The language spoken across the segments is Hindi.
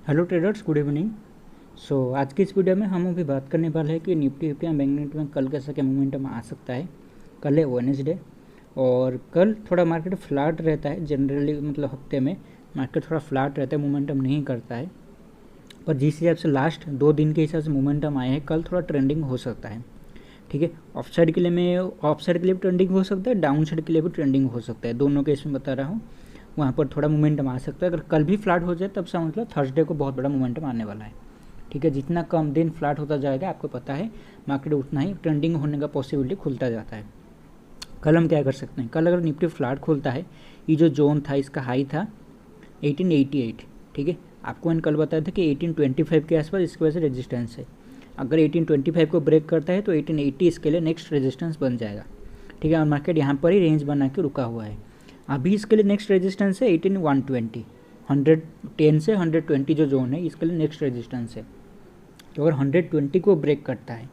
Hello traders, good evening. आज की इस वीडियो में हम अभी बात करने वाले हैं कि निफ्टी फिफ्टी या बैंक निफ्टी में कल कैसा क्या मोमेंटम आ सकता है। कल है वेडनेसडे और कल थोड़ा मार्केट फ्लैट रहता है। जनरली मतलब हफ्ते में मार्केट थोड़ा फ्लैट रहता है, मोमेंटम नहीं करता है। पर जिस हिसाब से लास्ट 2 दिन के हिसाब से मोमेंटम आए हैं, कल थोड़ा ट्रेंडिंग हो सकता है। ठीक है, ऑफ साइड के लिए भी ट्रेंडिंग हो सकता है, डाउन साइड के लिए भी ट्रेंडिंग हो सकता है। दोनों केस में बता रहा हूँ, वहाँ पर थोड़ा मोमेंटम आ सकता है। अगर कल भी फ्लैट हो जाए तब से मतलब थर्सडे को बहुत बड़ा मोमेंटम आने वाला है। ठीक है, जितना कम दिन फ्लैट होता जाएगा आपको पता है मार्केट उतना ही ट्रेंडिंग होने का पॉसिबिलिटी खुलता जाता है। कल हम क्या कर सकते हैं, कल अगर निफ्टी फ्लैट खुलता है, ये जो जोन था इसका हाई था 1888। ठीक है, आपको मैंने कल बताया था कि 1825 के आसपास इसकी वजह से रेजिस्टेंस है। अगर 1825 को ब्रेक करता है तो 1880 इसके लिए नेक्स्ट रेजिस्टेंस बन जाएगा। ठीक है, और मार्केट यहाँ पर ही रेंज बना के रुका हुआ है। अभी इसके लिए नेक्स्ट रेजिस्टेंस है 18120, 110 से 120 जो जोन है इसके लिए नेक्स्ट रेजिस्टेंस है। तो अगर 120 को ब्रेक करता है,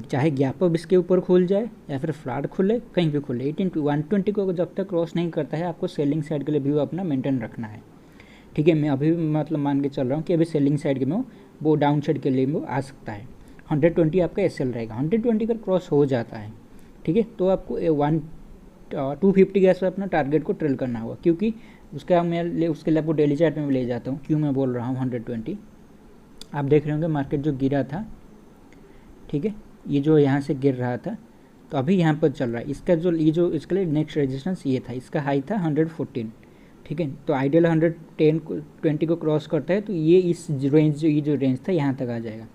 चाहे गैप अप इसके ऊपर खुल जाए या फिर फ्लैट खुले, कहीं भी खुले, 120 को जब तक क्रॉस नहीं करता है आपको सेलिंग साइड के लिए व्यू अपना मेंटेन रखना है। ठीक है, मैं अभी मतलब मान के चल रहा हूँ कि अभी सेलिंग साइड के में वो डाउन साइड के लिए वो आ सकता है। 120 आपका एसएल रहेगा। 120 का क्रॉस हो जाता है, ठीक है, तो आपको 250 के आसपास अपना टारगेट को ट्रेल करना होगा। क्योंकि उसके लिए आपको डेली चार्ट में ले जाता हूँ। क्यों मैं बोल रहा हूँ 120, आप देख रहे होंगे मार्केट जो गिरा था, ठीक है, ये जो यहाँ से गिर रहा था, तो अभी यहाँ पर चल रहा है। इसका जो ये जो इसके लिए नेक्स्ट रेजिस्टेंस ये था, इसका हाई था 114। ठीक है, तो आइडियल 120 को क्रॉस करता है तो ये इस रेंज ये जो रेंज था यहाँ तक आ जाएगा।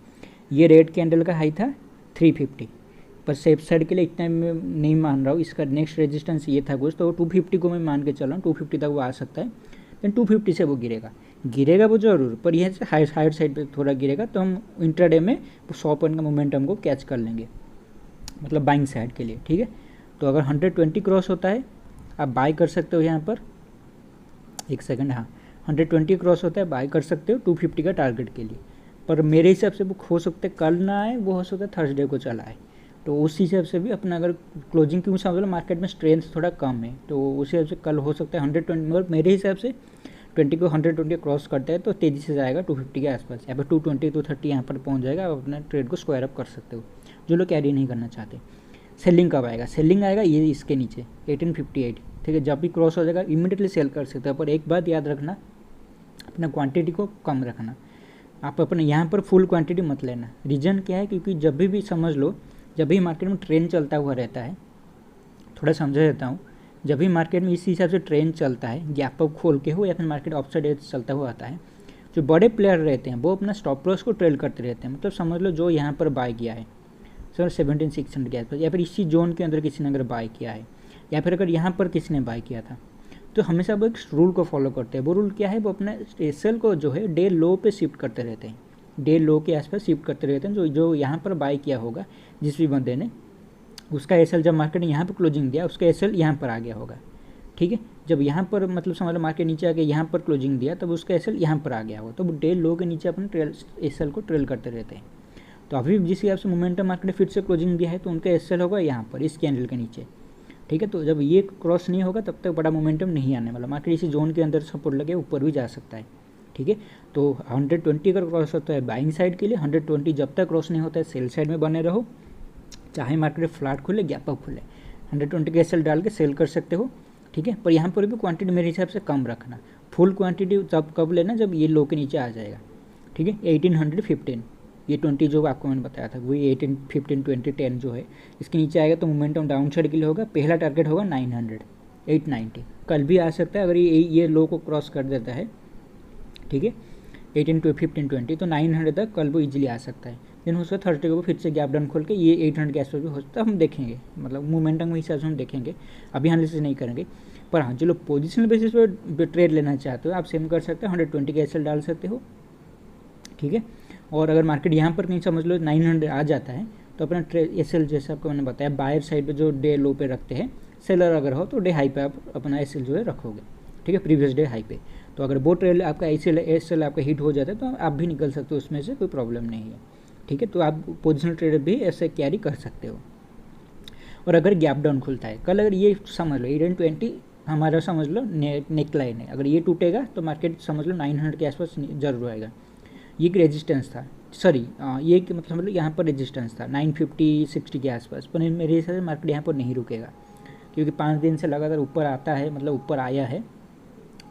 ये रेड कैंडल का हाई था 350, पर सेफ साइड के लिए इतना मैं नहीं मान रहा हूँ। इसका नेक्स्ट रेजिस्टेंस ये था कुछ, तो 250 को मैं मान के चल रहा हूँ। 250 तक वो आ सकता है, देन 250 से वो गिरेगा वो ज़रूर, पर यह से हायर साइड पे थोड़ा गिरेगा तो हम इंट्राडे में 100 पॉइंट का मोमेंटम को कैच कर लेंगे, मतलब बाइंग साइड के लिए। ठीक है, तो अगर 120 क्रॉस होता है आप बाय कर सकते हो यहाँ पर। एक सेकंड, हाँ, 120 क्रॉस होता है बाय कर सकते हो 250 का टारगेट के लिए। पर मेरे हिसाब से वो हो सकता है कल ना आए, वो हो सकता है थर्सडे को चला आए। तो उस हिसाब से भी अपना अगर क्लोजिंग, क्योंकि समझ लो मार्केट में स्ट्रेंथ थोड़ा कम है, तो उस हिसाब से कल हो सकता है 120, मगर मेरे हिसाब से 20 को 120 क्रॉस करता है तो तेज़ी से जाएगा 250 के आसपास, या फिर 220 230 यहाँ पर पहुँच जाएगा। आप अपना ट्रेड को स्क्वायर अप कर सकते हो, जो लोग कैरी नहीं करना चाहते। सेलिंग कब आएगा? सेलिंग आएगा ये इसके नीचे 1858। ठीक है, जब भी क्रॉस हो जाएगा इमीडिएटली सेल कर सकते हो। पर एक बात याद रखना, अपना क्वांटिटी को कम रखना। आप अपने यहाँ पर फुल क्वांटिटी मत लेना। रीज़न क्या है? क्योंकि जब भी समझ लो, जब भी मार्केट में ट्रेंड चलता हुआ रहता है, थोड़ा समझा देता हूँ, जब भी मार्केट में इस हिसाब से ट्रेंड चलता है, गैप अप खोल के हो या फिर मार्केट अपसाइड एज चलता हुआ आता है, जो बड़े प्लेयर रहते हैं वो अपना स्टॉप लॉस को ट्रेल करते रहते हैं। मतलब समझ लो जो यहाँ पर बाय किया है सर 17600 के आसपास, या फिर इसी जोन के अंदर किसी ने अगर बाय किया है, या फिर अगर यहाँ पर किसी ने बाय किया था, तो हमेशा वो एक रूल को फॉलो करते हैं। वो रूल क्या है? वो अपना एसएल को जो है डे लो पे शिफ्ट करते रहते हैं, डे लो के आसपास शिफ्ट करते रहते हैं। जो यहाँ पर बाय किया होगा जिस भी बंदे ने, उसका एसएल जब मार्केट ने यहाँ पर क्लोजिंग दिया, उसका एसएल यहाँ पर आ गया होगा। ठीक है, जब यहाँ पर मतलब समझ लो मार्केट नीचे आके यहाँ पर क्लोजिंग दिया, तब उसका एसएल यहाँ पर आ गया होगा। तो वो डे लो के नीचे अपने एसएल को ट्रेल करते रहते हैं। तो अभी जिस हिसाब से मोमेंटम मार्केट ने फिर से क्लोजिंग दिया है, तो उनका एसएल होगा यहाँ पर इस कैंडल के नीचे। ठीक है, तो जब ये क्रॉस नहीं होगा तब तक बड़ा मोमेंटम नहीं आने वाला। मार्केट इसी जोन के अंदर सपोर्ट लगे ऊपर भी जा सकता है। ठीक है, तो 120 का क्रॉस होता है बाइंग साइड के लिए, 120 जब तक क्रॉस नहीं होता है सेल साइड में बने रहो। चाहे मार्केट फ्लैट खुले गैप अप खुले, 120 के एसएल डाल के सेल कर सकते हो। ठीक है, पर यहाँ पर भी क्वांटिटी मेरे हिसाब से कम रखना। फुल क्वांटिटी तब कब लेना? जब ये लो के नीचे आ जाएगा। ठीक है, 1815, ये 20 जो आपको मैंने बताया था वही 18 15 20 10 जो है, इसके नीचे आएगा तो मोमेंटम डाउन साइड के लिए होगा। पहला टारगेट होगा 900, 890। कल भी आ सकता है अगर ये लो को क्रॉस कर देता है। ठीक है, 18 to 15 20, तो 900 तक कल वो इजीली आ सकता है। देन उसका थर्सडे को फिर से गैप डाउन खोल के ये 800 के आसपास भी हो सकता है। हम देखेंगे, मतलब मोमेंटम के हिसाब से हम देखेंगे, अभी एनालिसिस नहीं करेंगे। पर हाँ, जो लोग पोजिशनल बेसिस पर ट्रेड लेना चाहते हो आप सेम कर सकते हो, 120 के एसएल डाल सकते हो। ठीक है, और अगर मार्केट यहाँ पर कहीं समझ लो 900 आ जाता है तो अपना एसएल जैसे आपको मैंने बताया बायर साइड पे जो डे लो पे रखते हैं, सेलर अगर हो तो डे हाई पे आप अपना एसएल जो है रखोगे। ठीक है, प्रीवियस डे हाई पे। तो अगर वो ट्रेल आपका एसएल आपका हिट हो जाता है तो आप भी निकल सकते हो, उसमें से कोई प्रॉब्लम नहीं है। ठीक है, तो आप पोजिशनल ट्रेड भी ऐसे कैरी कर सकते हो। और अगर गैप डाउन खुलता है कल, अगर ये समझ लो 1820 हमारा समझ लो नेक लाइन है, अगर ये टूटेगा तो मार्केट समझ लो 900 के आसपास जरूर आएगा। ये एक रेजिस्टेंस था, सॉरी ये कि मतलब यहाँ पर रेजिस्टेंस था 950-60 के आसपास, पर मेरे हिसाब से मार्केट यहाँ पर नहीं रुकेगा, क्योंकि 5 दिन से लगातार ऊपर आता है, मतलब ऊपर आया है।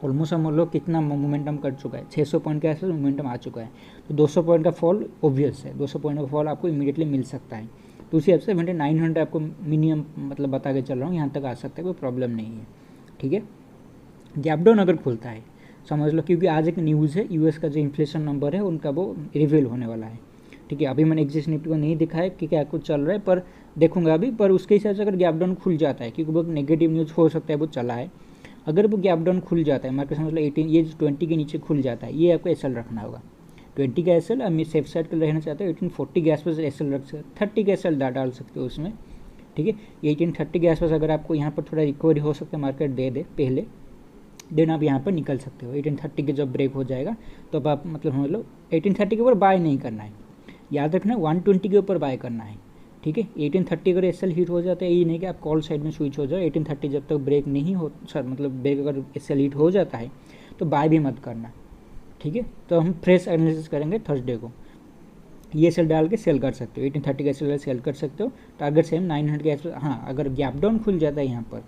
ऑलमोस्ट हम लोग कितना मोमेंटम कर चुका है, 600 पॉइंट के आसपास मोमेंटम आ चुका है। तो 200 पॉइंट का फॉल ऑब्वियस है, 200 पॉइंट का फॉल आपको इमीडिएटली मिल सकता है। तो उसी हिसाब से 900 आपको मिनिमम मतलब बता के चल रहा हूँ, यहाँ तक आ सकता है, कोई प्रॉब्लम नहीं है। ठीक है, गैप डाउन अगर खुलता है समझ लो, क्योंकि आज एक न्यूज़ है, यूएस का जो इन्फ्लेशन नंबर है उनका वो रिवील होने वाला है। ठीक है, अभी मैंने एक्जिस्ट निफ्टी को नहीं दिखा है कि क्या कुछ चल रहा है, पर देखूंगा अभी। पर उसके हिसाब से अगर गैप डाउन खुल जाता है, क्योंकि वो नेगेटिव न्यूज़ हो सकता है वो चला है, अगर वो गैप डाउन खुल जाता है मार्केट समझ लो 18 ये 20 के नीचे खुल जाता है, ये आपको एसएल रखना होगा। 20 का एसएल, अब मैं सेफ साइड के रहना चाहता हूँ 1840 के आसपास एसएल रख सकते, 30 का एसएल डाल सकते हो उसमें। ठीक है, ये 1830 के आसपास अगर आपको यहाँ पर थोड़ा रिकवरी हो सकता है, मार्केट दे दे पहले, देन आप यहाँ पर निकल सकते हो। 1830 के जब ब्रेक हो जाएगा तो अब आप मतलब समझ लो 1830 के ऊपर बाय नहीं करना है, याद रखना 120 के ऊपर बाय करना है। ठीक है, 1830 अगर एसएल हिट हो जाता है, ये नहीं कि आप कॉल साइड में स्विच हो जाओ, 1830 जब तक ब्रेक नहीं हो, सर मतलब ब्रेक अगर एसएल हिट हो जाता है तो बाय भी मत करना। ठीक है, तो हम फ्रेश एनालिसिस करेंगे थर्सडे को, ये सेल डाल के सेल कर सकते हो, 1830 का सेल सेल कर सकते हो। टारगेट सेम 900 के आसपास। हाँ, अगर गैप डाउन खुल जाता है यहाँ पर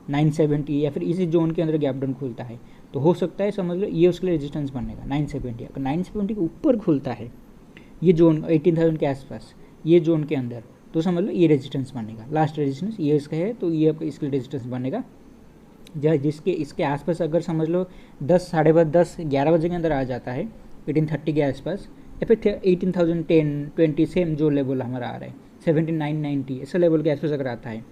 970 या फिर इसी जोन के अंदर गैप डाउन खुलता है तो हो सकता है समझ लो ये उसके लिए रेजिस्टेंस बनेगा 970। अगर 970 के ऊपर खुलता है ये जोन 18,000 के आसपास, ये जोन के अंदर, तो समझ लो ये रेजिस्टेंस बनेगा, लास्ट रेजिस्टेंस ये इसका है, तो ये आपका इसके लिए रेजिस्टेंस बनेगा। जिसके इसके आसपास अगर समझ लो 10, साढ़े 10, 11 बजे के अंदर आ जाता है 1830 के आसपास, या फिर 18,010, 20 सेम जो लेवल हमारा आ रहा है 7990 ऐसा लेवल के आसपास अगर आता है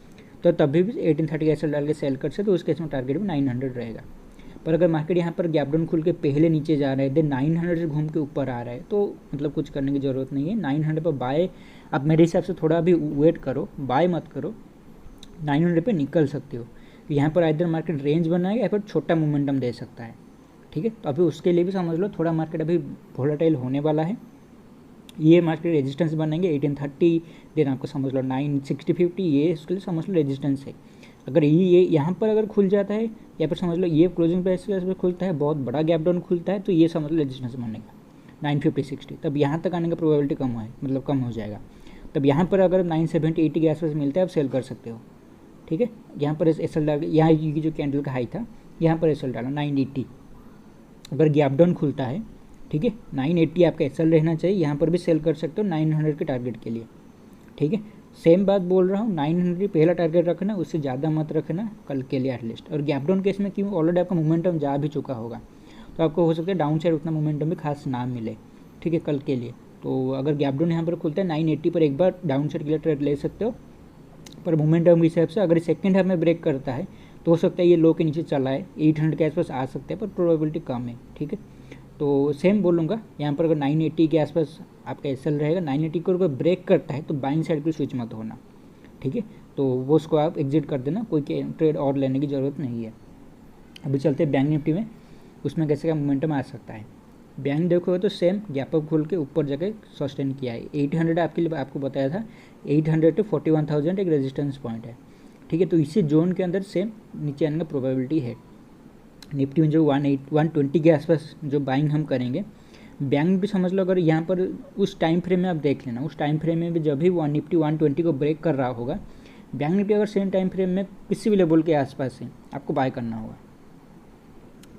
तो तभी भी 1830 ऐसा डाल के सेल कर सकते, तो उस केस में टारगेट भी 900 रहेगा। पर अगर मार्केट यहाँ पर गैप डाउन खुल के पहले नीचे जा रहा है, देन 900 से घूम के ऊपर आ रहा है, तो मतलब कुछ करने की ज़रूरत नहीं है। 900 पर बाय आप मेरे हिसाब से थोड़ा भी वेट करो, बाय मत करो, 900 पे निकल सकते हो। यहाँ पर इधर मार्केट रेंज बनाएगा या फिर छोटा मोमेंटम दे सकता है। ठीक है, तो अभी उसके लिए भी समझ लो थोड़ा मार्केट अभी वोलेटाइल होने वाला है। ये मार्केट रेजिस्टेंस बनेंगे 1830, देन आपको समझ लो 960-50, ये उसके लिए समझ लो रेजिस्टेंस है। अगर ये यहाँ पर अगर खुल जाता है या फिर समझ लो ये क्लोजिंग प्राइस पर खुलता है, बहुत बड़ा गैप डाउन खुलता है, तो ये समझ लो रेजिस्टेंस बनेगा 950-60, तब यहाँ तक आने का प्रोबेबिलिटी कम है, मतलब कम हो जाएगा। तब यहाँ पर अगर 970-80 के आसपास मिलता है आप सेल कर सकते हो। ठीक है, यहाँ पर एसएल डाल, यहाँ ये जो कैंडल का हाई था यहाँ पर एसएल डाला 980, अगर गैप डाउन खुलता है, ठीक है 980 आपका एसएल रहना चाहिए, यहाँ पर भी सेल कर सकते हो 900 के टारगेट के लिए। ठीक है, सेम बात बोल रहा हूँ, 900 पहला टारगेट रखना, उससे ज़्यादा मत रखना कल के लिए एटलीस्ट। और गैप डाउन केस में क्यों, ऑलरेडी आपका मोमेंटम जा भी चुका होगा, तो आपको हो सकता है डाउन साइड उतना मोमेंटम भी खास ना मिले। ठीक है, कल के लिए तो अगर गैप डाउन यहाँ पर खुलता है 980 पर एक बार डाउन साइड के लिए ट्रेड ले सकते हो, पर मोमेंटम के हिसाब से अगर सेकेंड हाफ में ब्रेक करता है तो हो सकता है ये लो के नीचे चला है, 800 के आसपास आ सकता है, पर प्रोबेबिलिटी कम है। ठीक है, तो सेम बोलूँगा यहाँ पर अगर 980 के आसपास आपका एसएल रहेगा, 980 को अगर ब्रेक करता है तो बाइंग साइड पर स्विच मत होना। ठीक है, तो वो उसको आप एग्जिट कर देना, कोई ट्रेड और लेने की ज़रूरत नहीं है। अभी चलते हैं बैंक निफ्टी में, उसमें कैसे का मोमेंटम आ सकता है। बैंक देखोगे तो सेम गैप अप खोल के ऊपर जगह सस्टेन किया है, 800 आपके लिए आपको बताया था, 800 to 41,000 एक रेजिस्टेंस पॉइंट है। ठीक है, तो इसी जोन के अंदर सेम नीचे आने का प्रोबेबिलिटी है। निफ्टी में जो 120 के आसपास जो बाइंग हम करेंगे, बैंक भी समझ लो अगर यहाँ पर उस टाइम फ्रेम में आप देख लेना, उस टाइम फ्रेम में भी जब भी निफ्टी 120 को ब्रेक कर रहा होगा, बैंक निफ्टी अगर सेम टाइम फ्रेम में किसी भी लेवल के आसपास है आपको बाय करना होगा।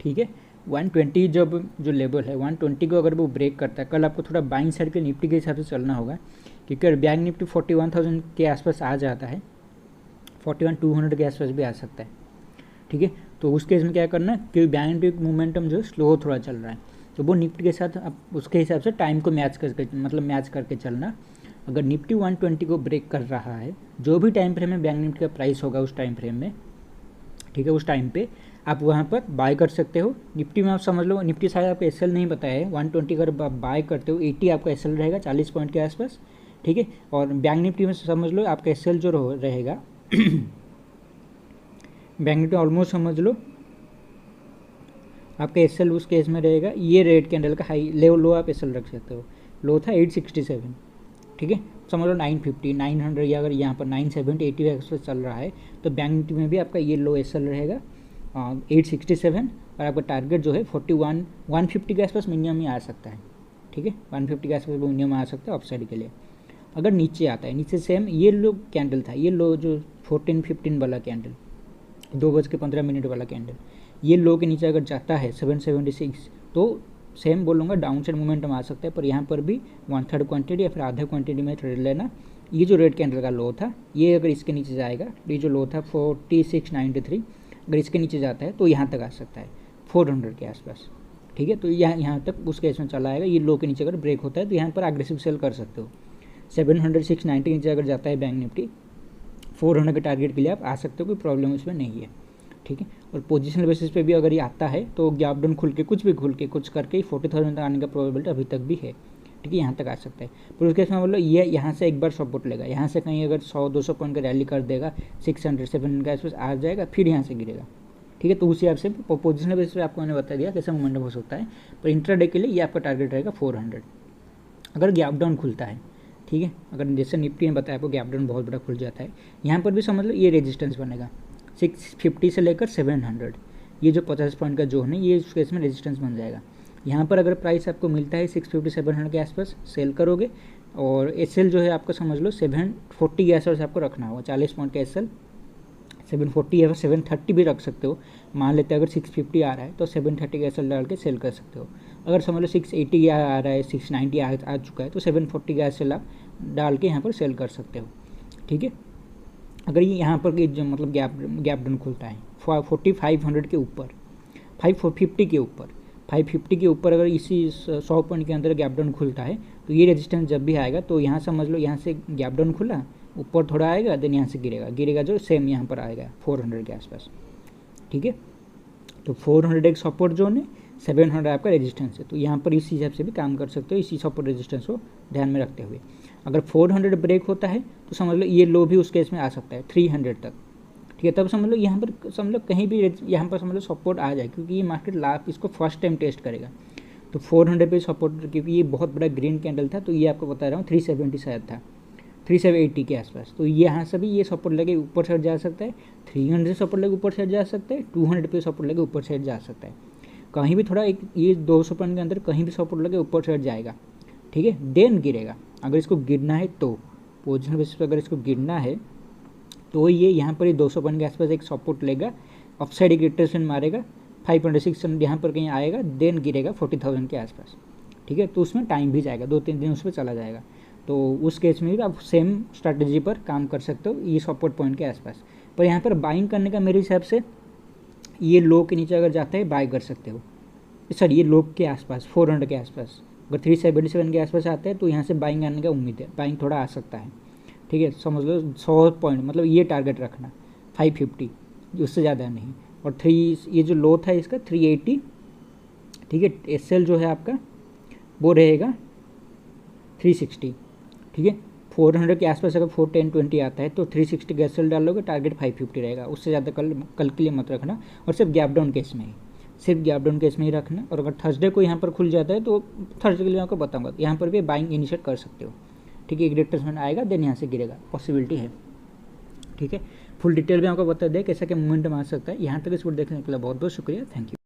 ठीक है, 120 जब जो लेवल है 120 को अगर वो ब्रेक करता है, कल आपको थोड़ा बाइंग साइड के निफ्टी के हिसाब से चलना होगा, क्योंकि अगर बैंक निफ्टी 41,000 के आसपास आ जाता है, 41,200 के आसपास भी आ सकता है। ठीक है, तो उस केस में क्या करना है, क्योंकि बैंक निफ्टी मोमेंटम जो है स्लो थोड़ा चल रहा है, तो वो निफ्टी के साथ आप उसके हिसाब से टाइम को मैच करके, मतलब मैच करके चलना। अगर निफ्टी 120 को ब्रेक कर रहा है, जो भी टाइम फ्रेम में बैंक निफ्टी का प्राइस होगा उस टाइम फ्रेम में, ठीक है, उस टाइम पे आप वहाँ पर बाय कर सकते हो। निफ्टी में आप समझ लो, निफ्टी शायद आपको एसएल नहीं बताया है, 120 अगर आप बाय करते हो 80 आपका एसएल रहेगा 40 पॉइंट के आसपास। ठीक है, और बैंक निफ्टी में समझ लो आपका एसएल जो रहेगा बैंक निफ्टी ऑलमोस्ट समझ लो आपका एसएल उस केस में रहेगा, ये रेड कैंडल का हाई लो आप एसएल रख सकते हो, लो था 867। ठीक है, समझ लो 950, 900 या अगर यहाँ पर 970, 80 एक्सप्रेस चल रहा है तो बैंक निफ्टी में भी आपका ये लो एसएल रहेगा 867, और आपका टारगेट जो है 41, 150 के आसपास मिनिमम ही आ सकता है। ठीक है, 150 के आसपास मिनिमम आ सकता है अपसाइड के लिए। अगर नीचे आता है, नीचे सेम ये लो कैंडल था, ये लो जो 14-15 वाला कैंडल, 2:15 वाला कैंडल, ये लो के नीचे अगर जाता है 776 तो सेम बोलूँगा डाउन साइड मोमेंटम आ सकता है। पर यहाँ पर भी 1/3 क्वांटिटी या फिर आधा क्वांटिटी में ट्रेड लेना। ये जो रेड कैंडल का लो था, ये अगर इसके नीचे जाएगा, ये जो लो था 4693, अगर इसके नीचे जाता है तो यहाँ तक आ सकता है 400 के आसपास, ठीक है। तो यहाँ तक उस केस में चला आएगा। ये लो के नीचे अगर ब्रेक होता है तो यहाँ पर अग्रेसिव सेल कर सकते हो। 700-690 के नीचे अगर जाता है बैंक निफ्टी, 400 के टारगेट के लिए आप आ सकते हो, कोई प्रॉब्लम इसमें नहीं है, ठीक है। और पोजिशनल बेसिस पे भी अगर ये आता है तो गैप डाउन खुल के कुछ भी खुल के कुछ करके 40,000 तक आने का प्रोबेबिलिटी अभी तक भी है, ठीक है, यहाँ तक आ सकता है। पर उसके इसमें बोलो ये यहाँ से एक बार सपोर्ट लेगा, यहाँ से कहीं अगर 100-200 पॉइंट का रैली कर देगा, 600-700 के आसपास आ जाएगा, फिर यहाँ से गिरेगा, ठीक है। तो उसी हिसाब से पोजिशनल बेसिस पे आपको मैंने बता दिया कैसा मोमेंटम हो सकता है। पर इंट्राडे के लिए ये आपका टारगेट रहेगा 400 अगर गैप डाउन खुलता है, ठीक है। अगर जैसे निफ्टी ने बताया आपको गैप डाउन बहुत बड़ा खुल जाता है, यहाँ पर भी समझ लो ये रेजिस्टेंस बनेगा 650 से लेकर 700, ये जो 50 पॉइंट का जोन है ये उस केस में रेजिस्टेंस बन जाएगा। यहाँ पर अगर प्राइस आपको मिलता है 650-700 के आसपास सेल करोगे, और एसएल जो है आपको समझ लो 740 के आसपास आपको रखना होगा, 40 पॉइंट का एसएल 740 या फिर 730 भी रख सकते हो। मान लेते हैं अगर 650 आ रहा है तो 730 का एसएल डाल के सेल कर सकते हो। अगर समझ लो 680 आ रहा है, 690 आ चुका है तो 740 का एसएल आप डाल के यहाँ पर सेल कर सकते हो, ठीक है। अगर ये यहाँ पर जो मतलब गैप डाउन खुलता है 4500 के ऊपर, 550 के ऊपर, 550 के ऊपर अगर इसी 100 पॉइंट के अंदर गैप डाउन खुलता है तो ये रेजिस्टेंस जब भी आएगा तो यहाँ समझ लो यहाँ से गैप डाउन खुला, ऊपर थोड़ा आएगा, देन यहाँ से गिरेगा जो सेम यहाँ पर आएगा 400 के आसपास, ठीक है। तो 400 एक सपोर्ट जोन है, 700 आपका रेजिस्टेंस है। तो यहाँ पर इसी हिसाब से भी काम कर सकते हो, इसी सपोर्ट रेजिस्टेंस को ध्यान में रखते हुए। अगर 400 ब्रेक होता है तो समझ लो ये लो भी उस केस में आ सकता है 300 तक, ठीक है। तब समझ लो यहाँ पर समझ लो कहीं भी यहाँ पर समझ लो सपोर्ट आ जाए, क्योंकि ये मार्केट लास्ट इसको फर्स्ट टाइम टेस्ट करेगा। तो 400 पे सपोर्ट, क्योंकि ये बहुत बड़ा ग्रीन कैंडल था, तो ये आपको बता रहा हूँ 370 शायद था, 380 के आसपास। तो यहाँ से भी ये सपोर्ट लगे ऊपर साइड जा सकता है, 300 से सपोर्ट लगे ऊपर साइड जा सकता है, 200 पे सपोर्ट लगे ऊपर साइड जा सकता है। कहीं भी थोड़ा एक ये 200 पॉइंट के अंदर कहीं भी सपोर्ट लगे ऊपर साइड जाएगा, ठीक है, देन गिरेगा। अगर इसको गिरना है तो पोजिशनल बेसिस पर अगर इसको गिरना है तो ये यहाँ पर ही 200 पॉइंट के आसपास एक सपोर्ट लेगा, अपसाइड एक रिट्रेसमेंट मारेगा, 500-600 यहाँ पर कहीं आएगा, देन गिरेगा 40,000 के आसपास, ठीक है। तो उसमें टाइम भी जाएगा, 2-3 दिन उस पर चला जाएगा। तो उस केस में भी आप सेम स्ट्रैटेजी पर काम कर सकते हो ये सपोर्ट पॉइंट के आसपास। पर यहाँ पर बाइंग करने का मेरे हिसाब से ये लो के नीचे अगर जाता है बाय कर सकते हो, सर ये लो के आसपास 400 के आसपास अगर 377 के आसपास आता है तो यहाँ से बाइंग आने का उम्मीद है, बाइंग थोड़ा आ सकता है, ठीक है। समझ लो 100 पॉइंट मतलब ये टारगेट रखना 550, उससे ज़्यादा नहीं। और 3 ये जो लो था इसका 380, ठीक है। एसएल जो है आपका वो रहेगा 360, ठीक है। 400 के आसपास अगर 410-20 आता है तो 360 का एसएल डालोगे, टारगेट 550 रहेगा, उससे ज़्यादा कल के लिए मत रखना। और सिर्फ गैप डाउन केस में ही, सिर्फ गैप डाउन केस में ही रखना। और अगर थर्सडे को यहाँ पर खुल जाता है तो थर्सडे के लिए आपको बताऊंगा, यहाँ पर भी बाइंग इनिशिएट कर सकते हो, ठीक है। एक रिट्रेसमेंट आएगा, देन यहाँ से गिरेगा, पॉसिबिलिटी है, ठीक है। फुल डिटेल भी आपको बता दें कैसा क्या मूवमेंट आ सकता है। यहाँ तक इस वीडियो देखने के लिए बहुत बहुत शुक्रिया, थैंक यू।